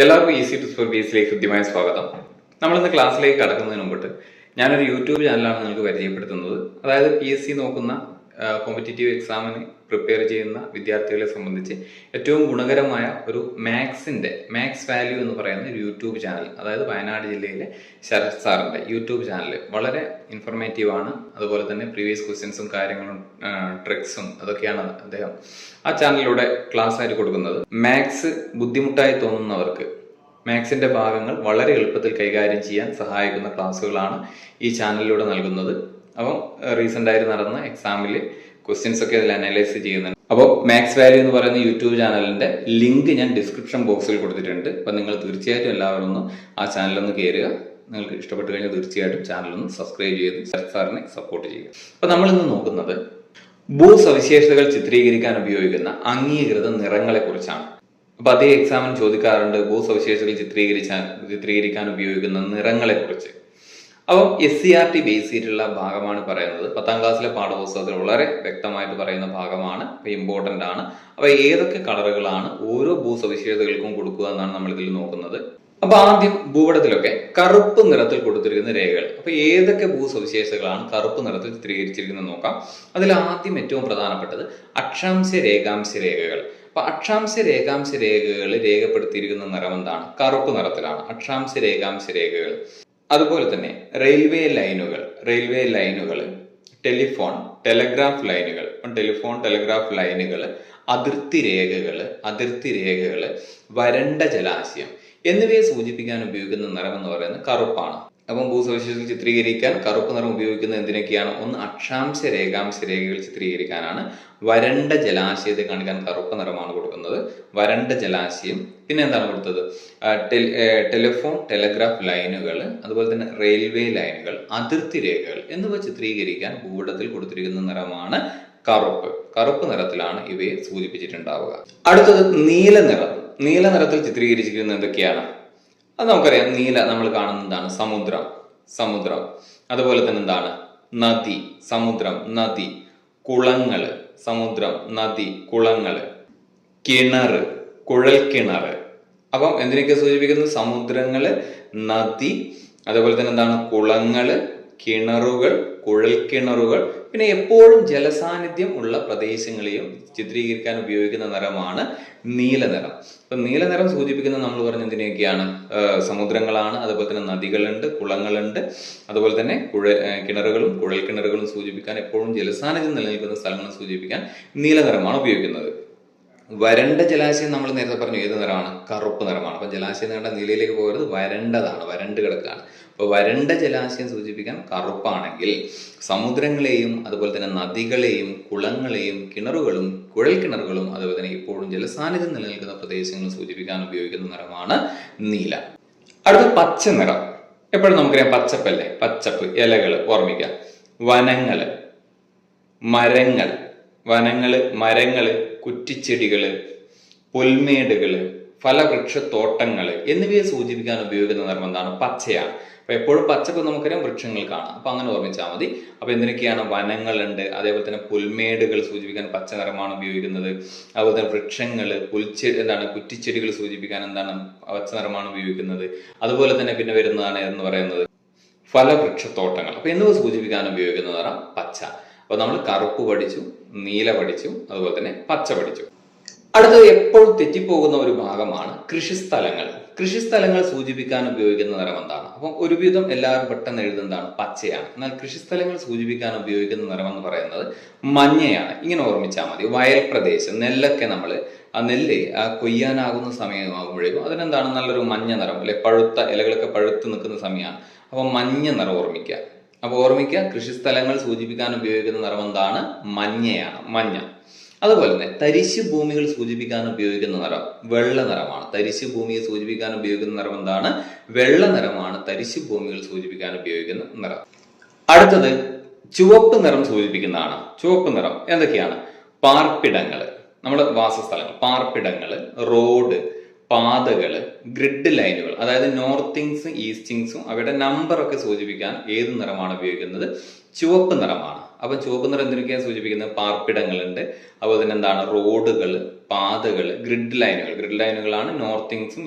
എല്ലാവർക്കും easy tips four ബിഎസിലേക്ക് ഹൃദ്യമായ സ്വാഗതം. നമ്മളിന്ന് ക്ലാസ്സിലേക്ക് കടക്കുന്നതിന് മുമ്പിട്ട് ഞാനൊരു യൂട്യൂബ് ചാനലാണ് നിങ്ങൾക്ക് പരിചയപ്പെടുത്തുന്നത്. അതായത് PSC നോക്കുന്ന കോമ്പറ്റേറ്റീവ് എക്സാമിന് പ്രിപ്പയർ ചെയ്യുന്ന വിദ്യാർത്ഥികളെ സംബന്ധിച്ച് ഏറ്റവും ഗുണകരമായ ഒരു മാത്സ് വാല്യൂ എന്ന് പറയുന്ന ഒരു യൂട്യൂബ് ചാനൽ, അതായത് വയനാട് ജില്ലയിലെ ശരത് സാറിന്റെ യൂട്യൂബ് ചാനൽ വളരെ ഇൻഫോർമേറ്റീവ് ആണ്. അതുപോലെ തന്നെ പ്രീവിയസ് ക്വസ്റ്റ്യൻസും കാര്യങ്ങളും ട്രിക്സും അതൊക്കെയാണ് അദ്ദേഹം ആ ചാനലിലൂടെ ക്ലാസ് ആയിട്ട് കൊടുക്കുന്നത്. മാത്സ് ബുദ്ധിമുട്ടായി തോന്നുന്നവർക്ക് മാത്സിന്റെ ഭാഗങ്ങൾ വളരെ എളുപ്പത്തിൽ കൈകാര്യം ചെയ്യാൻ സഹായിക്കുന്ന ക്ലാസ്സുകളാണ് ഈ ചാനലിലൂടെ നൽകുന്നത്. അപ്പം റീസെന്റ് ആയിട്ട് നടന്ന എക്സാമിൽ ക്വസ്റ്റ്യൻസ് ഒക്കെ അതിൽ അനലൈസ് ചെയ്യുന്നുണ്ട്. അപ്പോൾ മാത്സ് വാല്യൂ എന്ന് പറയുന്ന യൂട്യൂബ് ചാനലിന്റെ ലിങ്ക് ഞാൻ ഡിസ്ക്രിപ്ഷൻ ബോക്സിൽ കൊടുത്തിട്ടുണ്ട്. അപ്പം നിങ്ങൾ തീർച്ചയായിട്ടും എല്ലാവരും ഒന്ന് ആ ചാനലൊന്ന് കയറുക. നിങ്ങൾക്ക് ഇഷ്ടപ്പെട്ട് കഴിഞ്ഞാൽ തീർച്ചയായിട്ടും ചാനലൊന്ന് സബ്സ്ക്രൈബ് ചെയ്ത് ശരത് സാറിനെ സപ്പോർട്ട് ചെയ്യുക. അപ്പം നമ്മളിന്ന് നോക്കുന്നത് ഭൂസവിശേഷതകൾ ചിത്രീകരിക്കാൻ ഉപയോഗിക്കുന്ന അംഗീകൃത നിറങ്ങളെ കുറിച്ചാണ്. അപ്പൊ അതേ എക്സാമിന് ചോദിക്കാറുണ്ട് ഭൂസവിശേഷതകൾ ചിത്രീകരിക്കാൻ ഉപയോഗിക്കുന്ന നിറങ്ങളെ കുറിച്ച്. അപ്പം SCERT ബേസ് ചെയ്തിട്ടുള്ള ഭാഗമാണ് പറയുന്നത്. 10ാം ക്ലാസ്സിലെ പാഠപുസ്തകത്തിൽ വളരെ വ്യക്തമായിട്ട് പറയുന്ന ഭാഗമാണ്. അപ്പൊ ഇമ്പോർട്ടന്റ് ആണ്. അപ്പൊ ഏതൊക്കെ കളറുകളാണ് ഓരോ ഭൂസവിശേഷതകൾക്കും കൊടുക്കുക എന്നാണ് നമ്മൾ ഇതിൽ നോക്കുന്നത്. അപ്പൊ ആദ്യം ഭൂപടത്തിലൊക്കെ കറുപ്പ് നിറത്തിൽ കൊടുത്തിരിക്കുന്ന രേഖകൾ. അപ്പൊ ഏതൊക്കെ ഭൂസവിശേഷതകളാണ് കറുപ്പ് നിറത്തിൽ ചിത്രീകരിച്ചിരിക്കുന്നത് നോക്കാം. അതിൽ ആദ്യം ഏറ്റവും പ്രധാനപ്പെട്ടത് അക്ഷാംശ രേഖാംശ രേഖകൾ. അപ്പൊ അക്ഷാംശ രേഖാംശ രേഖകൾ രേഖപ്പെടുത്തിയിരിക്കുന്ന നിറം എന്താണ്? കറുപ്പ് നിറത്തിലാണ് അക്ഷാംശ രേഖാംശ രേഖകൾ. അതുപോലെ തന്നെ റെയിൽവേ ലൈനുകൾ, ടെലിഗ്രാഫ് ലൈനുകൾ, അതിർത്തി രേഖകൾ, വരണ്ട ജലാശയം എന്നിവയെ സൂചിപ്പിക്കാൻ ഉപയോഗിക്കുന്ന നിറം എന്ന് പറയുന്നത് കറുപ്പാണ്. അപ്പം ഭൂസവിശേഷതകൾ ചിത്രീകരിക്കാൻ കറുപ്പ് നിറം ഉപയോഗിക്കുന്നത് എന്തിനൊക്കെയാണ്? ഒന്ന് അക്ഷാംശ രേഖാംശ രേഖകൾ ചിത്രീകരിക്കാനാണ്. വരണ്ട ജലാശയത്തെ കാണിക്കാൻ കറുപ്പ് നിറമാണ് കൊടുക്കുന്നത്. വരണ്ട ജലാശയം. പിന്നെ എന്താണ് കൊടുത്തത്? ടെലിഗ്രാഫ് ലൈനുകൾ, അതുപോലെ തന്നെ റെയിൽവേ ലൈനുകൾ, അതിർത്തി രേഖകൾ എന്നിവ ചിത്രീകരിക്കാൻ ഭൂപടത്തിൽ കൊടുത്തിരിക്കുന്ന നിറമാണ് കറുപ്പ് നിറത്തിലാണ് ഇവയെ സൂചിപ്പിച്ചിട്ടുണ്ടാവുക. അടുത്തത് നീല നിറത്തിൽ ചിത്രീകരിച്ചിരിക്കുന്നത് എന്തൊക്കെയാണ്? അത് നമുക്കറിയാം. നീല നമ്മൾ കാണുന്നതാണ് സമുദ്രം. അതുപോലെ തന്നെ എന്താണ്? നദി, സമുദ്രം, നദി, കുളങ്ങള്, സമുദ്രം, നദി, കുളങ്ങള്, കുഴൽക്കിണറ്. അപ്പം എന്തിനൊക്കെ സൂചിപ്പിക്കുന്നത്? സമുദ്രങ്ങള്, നദി, അതുപോലെ തന്നെ എന്താണ്? കുളങ്ങള്, കിണറുകൾ, കുഴൽക്കിണറുകൾ. പിന്നെ എപ്പോഴും ജലസാന്നിധ്യം ഉള്ള പ്രദേശങ്ങളെയും ചിത്രീകരിക്കാൻ ഉപയോഗിക്കുന്ന നിറമാണ് നീലനിറം. അപ്പൊ നീലനിറം സൂചിപ്പിക്കുന്നത് നമ്മൾ പറഞ്ഞ എന്തിനൊക്കെയാണ്? സമുദ്രങ്ങളാണ്. അതുപോലെ തന്നെ നദികളുണ്ട്, കുളങ്ങളുണ്ട്, അതുപോലെ തന്നെ കിണറുകളും കുഴൽക്കിണറുകളും സൂചിപ്പിക്കാൻ, എപ്പോഴും ജലസാന്നിധ്യം നിലനിൽക്കുന്ന സ്ഥലങ്ങളെ സൂചിപ്പിക്കാൻ നീലനിറമാണ് ഉപയോഗിക്കുന്നത്. വരണ്ട ജലാശയം നമ്മൾ നേരത്തെ പറഞ്ഞു ഏത് നിറമാണ്? കറുപ്പ് നിറമാണ്. അപ്പൊ ജലാശയം നേണ്ട നീലയിലേക്ക് പോകരുത്, വരണ്ടതാണ്, വരണ്ട് കിടക്കുകയാണ്. അപ്പൊ വരണ്ട ജലാശയം സൂചിപ്പിക്കാൻ കറുപ്പാണെങ്കിൽ സമുദ്രങ്ങളെയും അതുപോലെ തന്നെ നദികളെയും കുളങ്ങളെയും കിണറുകളും കുഴൽക്കിണറുകളും അതുപോലെ തന്നെ ഇപ്പോഴും ജലസാന്നിധ്യം നിലനിൽക്കുന്ന പ്രദേശങ്ങൾ സൂചിപ്പിക്കാൻ ഉപയോഗിക്കുന്ന നിറമാണ് നീല. അടുത്ത പച്ച നിറം. എപ്പോഴും നമുക്കറിയാം പച്ചപ്പല്ലേ, പച്ചപ്പ്, ഇലകള് ഓർമ്മിക്കാം. മരങ്ങള്, കുറ്റിച്ചെടികള്, പുൽമേടുകള്, ഫലവൃക്ഷത്തോട്ടങ്ങള് എന്നിവയെ സൂചിപ്പിക്കാൻ ഉപയോഗിക്കുന്ന നിറം എന്താണ്? പച്ചയാണ്. അപ്പൊ എപ്പോഴും പച്ചപ്പ് നമുക്കറിയാം വൃക്ഷങ്ങൾ കാണാം. അപ്പൊ അങ്ങനെ ഓർമ്മിച്ചാൽ മതി. അപ്പൊ എന്തിനൊക്കെയാണ്? വനങ്ങളുണ്ട്, അതേപോലെ തന്നെ പുൽമേടുകൾ സൂചിപ്പിക്കാൻ പച്ച നിറമാണ് ഉപയോഗിക്കുന്നത്. അതുപോലെ തന്നെ വൃക്ഷങ്ങള്, കുറ്റിച്ചെടികൾ സൂചിപ്പിക്കാൻ എന്താണ്? പച്ച നിറമാണ് ഉപയോഗിക്കുന്നത്. അതുപോലെ തന്നെ പിന്നെ വരുന്നതാണ് എന്ന് പറയുന്നത് ഫലവൃക്ഷത്തോട്ടങ്ങൾ. അപ്പൊ എന്നിവ സൂചിപ്പിക്കാൻ ഉപയോഗിക്കുന്ന നിറം പച്ച. അപ്പൊ നമ്മൾ കറുപ്പ് പഠിച്ചു, നീല പഠിച്ചു, അതുപോലെ തന്നെ പച്ച പഠിച്ചു. അടുത്തത് എപ്പോഴും തെറ്റിപ്പോകുന്ന ഒരു ഭാഗമാണ് കൃഷിസ്ഥലങ്ങൾ സൂചിപ്പിക്കാൻ ഉപയോഗിക്കുന്ന നിറം എന്താണ്? അപ്പം ഒരുവിധം എല്ലാവരും പെട്ടെന്ന് എഴുതുന്നതാണ് പച്ചയാണ്. എന്നാൽ കൃഷിസ്ഥലങ്ങൾ സൂചിപ്പിക്കാൻ ഉപയോഗിക്കുന്ന നിറം എന്ന് പറയുന്നത് മഞ്ഞയാണ്. ഇങ്ങനെ ഓർമ്മിച്ചാൽ മതി. വയൽ പ്രദേശം, നെല്ലൊക്കെ നമ്മൾ നെല്ല് കൊയ്യാനാകുന്ന സമയമാകുമ്പോഴേക്കും അതിനെന്താണ്? നല്ലൊരു മഞ്ഞ നിറം, അല്ലെ? പഴുത്ത ഇലകളൊക്കെ പഴുത്ത് നിൽക്കുന്ന സമയമാണ്. അപ്പൊ മഞ്ഞ നിറം ഓർമ്മിക്കുക. അപ്പൊ ഓർമ്മിക്കുക, കൃഷിസ്ഥലങ്ങൾ സൂചിപ്പിക്കാൻ ഉപയോഗിക്കുന്ന നിറം എന്താണ്? മഞ്ഞ. അതുപോലെ തന്നെ തരിശു ഭൂമികൾ സൂചിപ്പിക്കാൻ ഉപയോഗിക്കുന്ന നിറം വെള്ള നിറമാണ്. തരിശു ഭൂമിയെ സൂചിപ്പിക്കാൻ ഉപയോഗിക്കുന്ന നിറം എന്താണ്? വെള്ള നിറമാണ് തരിശു ഭൂമികൾ സൂചിപ്പിക്കാൻ ഉപയോഗിക്കുന്ന നിറം. അടുത്തത് ചുവപ്പ് നിറം സൂചിപ്പിക്കുന്നതാണ്. ചുവപ്പ് നിറം എന്തൊക്കെയാണ്? പാർപ്പിടങ്ങള്, നമ്മുടെ വാസസ്ഥലങ്ങൾ, പാർപ്പിടങ്ങള്, റോഡ്, പാതകള്, ഗ്രിഡ് ലൈനുകൾ, അതായത് നോർത്തിങ്സും ഈസ്റ്റിങ്സും അവയുടെ നമ്പർ ഒക്കെ സൂചിപ്പിക്കാൻ ഏത് നിറമാണ് ഉപയോഗിക്കുന്നത്? ചുവപ്പ് നിറമാണ്. അപ്പം ചുവപ്പ് നിറം എന്തൊക്കെയാണ് സൂചിപ്പിക്കുന്നത്? പാർപ്പിടങ്ങളുണ്ട്, അതുപോലെ തന്നെ എന്താണ്, റോഡുകൾ, പാതകൾ, ഗ്രിഡ് ലൈനുകളാണ് നോർത്തിങ്സും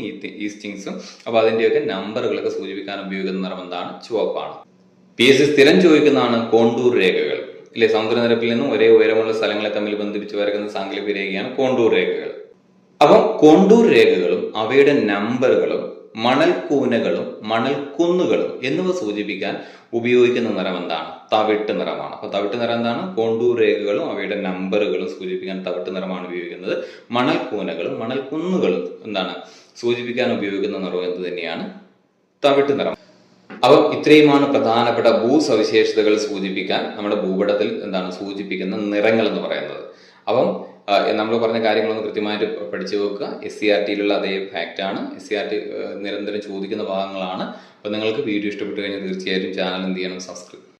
ഈസ്റ്റിങ്സും. അപ്പോൾ അതിൻ്റെയൊക്കെ നമ്പറുകളൊക്കെ സൂചിപ്പിക്കാൻ ഉപയോഗിക്കുന്ന നിറം എന്താണ്? ചുവപ്പാണ്. PSC സ്ഥിരം ചോദിക്കുന്നതാണ് കോണ്ടൂർ രേഖകൾ. ഇല്ലേ, സമുദ്രനിരപ്പിൽ നിന്നും ഒരേ ഉയരമുള്ള സ്ഥലങ്ങളെ തമ്മിൽ ബന്ധിപ്പിച്ച് വരയ്ക്കുന്ന സാങ്കല്പിക രേഖയാണ് കോണ്ടൂർ രേഖകൾ. അപ്പം കോണ്ടൂർ രേഖകളും അവയുടെ നമ്പറുകളും മണൽക്കൂനകളും മണൽക്കുന്നുകളും എന്നിവ സൂചിപ്പിക്കാൻ ഉപയോഗിക്കുന്ന നിറം എന്താണ്? തവിട്ട് നിറമാണ്. അപ്പൊ തവിട്ട് നിറം എന്താണ്? കോണ്ടൂർ രേഖകളും അവയുടെ നമ്പറുകളും സൂചിപ്പിക്കാൻ തവിട്ട് നിറമാണ് ഉപയോഗിക്കുന്നത്. മണൽക്കൂനകളും മണൽക്കുന്നുകളും എന്താണ് സൂചിപ്പിക്കാൻ ഉപയോഗിക്കുന്ന നിറം എന്ത് തന്നെയാണ്? തവിട്ട് നിറം. അപ്പം ഇത്രയുമാണ് പ്രധാനപ്പെട്ട ഭൂസവിശേഷതകൾ സൂചിപ്പിക്കാൻ നമ്മുടെ ഭൂപടത്തിൽ എന്താണ് സൂചിപ്പിക്കുന്ന നിറങ്ങൾ എന്ന് പറയുന്നത്. അപ്പം നമ്മൾ പറഞ്ഞ കാര്യങ്ങളൊന്ന് കൃത്യമായിട്ട് പഠിച്ചു വെക്കുക. SCRTയിലുള്ള അതേ ഫാക്റ്റ് ആണ്. SCRT നിരന്തരം ചോദിക്കുന്ന ഭാഗങ്ങളാണ്. അപ്പോൾ നിങ്ങൾക്ക് വീഡിയോ ഇഷ്ടപ്പെട്ടു കഴിഞ്ഞാൽ തീർച്ചയായിട്ടും ചാനൽ എന്ത് ചെയ്യണം? സബ്സ്ക്രൈബ്